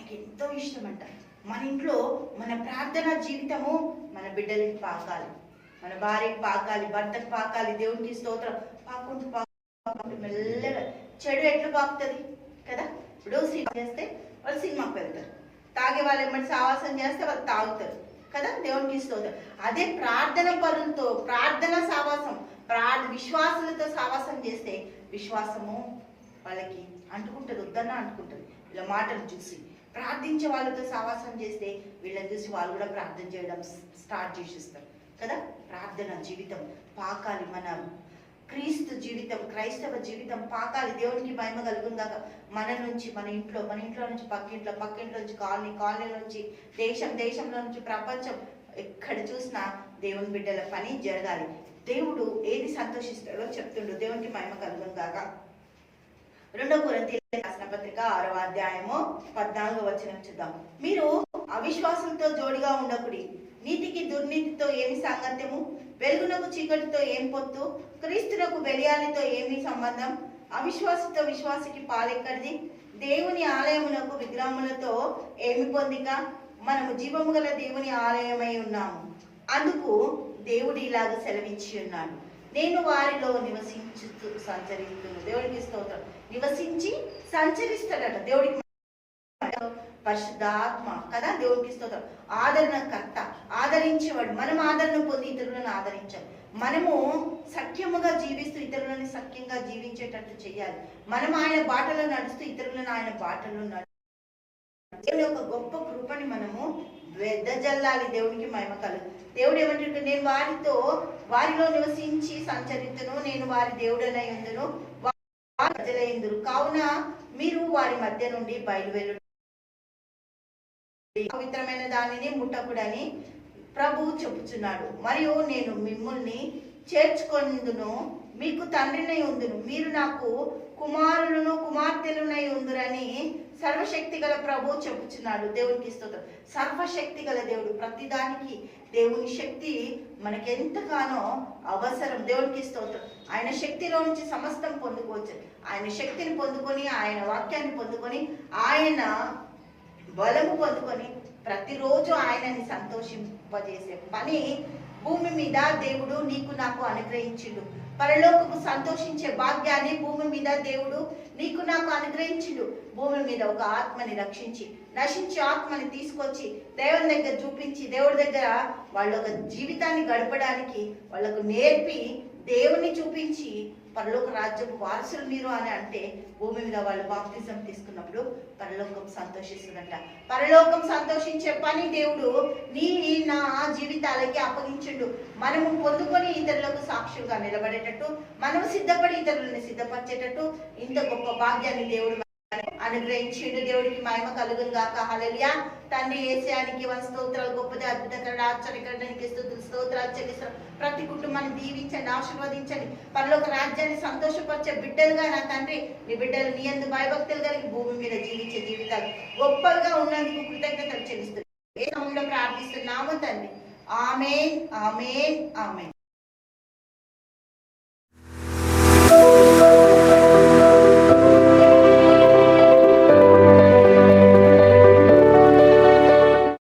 ఆయనకి ఎంతో ఇష్టమంట. మన ఇంట్లో మన ప్రార్థన జీవితము మన బిడ్డలకి పాకాలి, మన భార్యకి పాకాలి, భర్తకు పాకాలి. దేవునికి స్తోత్రం. పాకుంటూ పాకుంటూ మెల్లగా. చెడు ఎట్లు పాకుతుంది కదా. ఇప్పుడు సినిమా చేస్తే వాళ్ళు సినిమాకి వెళ్తారు, తాగే వాళ్ళు ఏమంటే సావాసం చేస్తే వాళ్ళు తాగుతారు కదా. దేవునికి స్తోత్రం. అదే ప్రార్థన పరులతో ప్రార్థన సావాసం, విశ్వాసులతో సావాసం చేస్తే విశ్వాసము వాళ్ళకి అంటుకుంటుంది, వద్దన్నా అంటుకుంటుంది. ఇలా మాటలు చూసి ప్రార్థించే వాళ్ళతో సావాసం చేస్తే వీళ్ళని చూసి వాళ్ళు కూడా ప్రార్థన చేయడం స్టార్ట్ చేసేస్తారు కదా. ప్రార్థన జీవితం పాకాలి. మన క్రీస్తు జీవితం, క్రైస్తవ జీవితం పాకాలి. దేవునికి మహిమ కలుగుందాక మన నుంచి, మన ఇంట్లో నుంచి పక్కింట్లో నుంచి కాలనీ నుంచి దేశంలో నుంచి ప్రపంచం ఎక్కడ చూసినా దేవుని బిడ్డల పని జరగాలి. దేవుడు ఏది సంతోషిస్తాడో చెప్తుండు. దేవునికి మహిమ కలుగుందాక. 2 కొరింథీయులకు రాసిన పత్రిక 6వ అధ్యాయము 14వ వచనం చూద్దాం. మీరు అవిశ్వాసంతో జోడిగా ఉండకుడి. నీతికి దుర్నీతితో ఏమి సాంగత్యము? వెలుగునకు చీకటితో ఏం పొత్తు? క్రీస్తునకు బెలియాలితో ఏమి సంబంధం? అవిశ్వాసంతో విశ్వాసికి పాలెక్కడిది? దేవుని ఆలయమునకు విగ్రహములతో ఏమి పొందిక? మనము జీవము గల దేవుని ఆలయమై ఉన్నాము. అందుకు దేవుడు ఇలాగ సెలవిచ్చి ఉన్నాడు, నేను వారిలో నివసించుతూ సంచరిస్తున్నాను. దేవుడికి స్తోత్రం. నివసించి సంచరిస్తాడట దేవుడికి. పరిశుద్ధాత్మ కదా. దేవుడికి స్తోత్రం. ఆదరణకర్త, ఆదరించేవాడు. మనం ఆదరణ పొంది ఇతరులను ఆదరించాలి. మనము సఖ్యముగా జీవిస్తూ ఇతరులని సఖ్యంగా జీవించేటట్టు చేయాలి. మనం ఆయన బాటలో నడుస్తూ ఇతరులను ఆయన బాటలో దేవుని యొక్క గొప్ప కృపని మనము వెదజల్లాలి. దేవునికి మహిమ కలుగు. దేవుడు ఏమంటుంటే, నేను వారిలో నివసించి సంచరితును, నేను వారి దేవుడనై ఉందును, ప్రజలైందురు. కావున మీరు వారి మధ్య నుండి బయలువెళ్ళు, పవిత్రమైన దానిని ముట్టకుడని ప్రభువు చెప్పుచున్నాడు. మరియు నేను మిమ్మల్ని చేర్చుకొందును, మీకు తండ్రినై ఉందును, మీరు నాకు కుమారులను కుమార్తెలునై ఉందురని సర్వశక్తి గల ప్రభువు చెప్పుచున్నాడు. దేవునికి స్తోత్రం. సర్వశక్తి గల దేవుడు. ప్రతిదానికి దేవుని శక్తి మనకెంతగానో అవసరం. దేవునికి స్తోత్రం. ఆయన శక్తిలో నుంచి సమస్తం పొందుకోవచ్చు. ఆయన శక్తిని పొందుకొని, ఆయన వాక్యాన్ని పొందుకొని, ఆయన బలము పొందుకొని ప్రతిరోజు ఆయనని సంతోషింపజేసే పని భూమి మీద దేవుడు నీకు నాకు అనుగ్రహించిండు. పరలోకము సంతోషించే భాగ్యాన్ని భూమి మీద దేవుడు నీకు నాకు అనుగ్రహించిండు. భూమి మీద ఒక ఆత్మని రక్షించి, నశించే ఆత్మని తీసుకొచ్చి దేవుని దగ్గర చూపించి, దేవుడి దగ్గర వాళ్ళ ఒక జీవితాన్ని గడపడానికి వాళ్ళకు నేర్పి, దేవుని చూపించి పరలోక రాజ్యపు వారసులు మీరు అని అంటే, భూమి మీద వాళ్ళు బాప్తిజం తీసుకున్నప్పుడు పరలోకం సంతోషిస్తుందంట. పరలోకం సంతోషించే పని దేవుడు నా జీవితాలకి అప్పగించిండు. మనము పొందుకొని ఇతరులకు సాక్షులుగా నిలబడేటట్టు, మనము సిద్ధపడి ఇతరులని సిద్ధపరిచేటట్టు ఇంత గొప్ప భాగ్యాన్ని దేవుడు అనుగ్రహించిండు. దేవుడికి మహిమ కలుగును గాక. హల్లెలూయా. తండ్రి యేసయ్యానికి స్తోత్రాలు. గొప్పది, అద్భుతకరణ, ఆశ్చర్యకరణానికి స్తోత్రాలు చెల్లిస్తాం. ప్రతి కుటుంబాన్ని దీవించండి, ఆశీర్వదించండి. పరలోక రాజ్యాన్ని సంతోషపరిచే బిడ్డలుగా నా తండ్రి, నీ బిడ్డలు నీ యందు భయభక్తులు కలిగి భూమి మీద జీవించే జీవితాలు గొప్పగా ఉన్నందుకు కృతజ్ఞతలు చెల్లిస్తున్నాం. ఏ సమయంలో ప్రార్థిస్తున్నాము తండ్రి. ఆమేన్, ఆమేన్, ఆమేన్.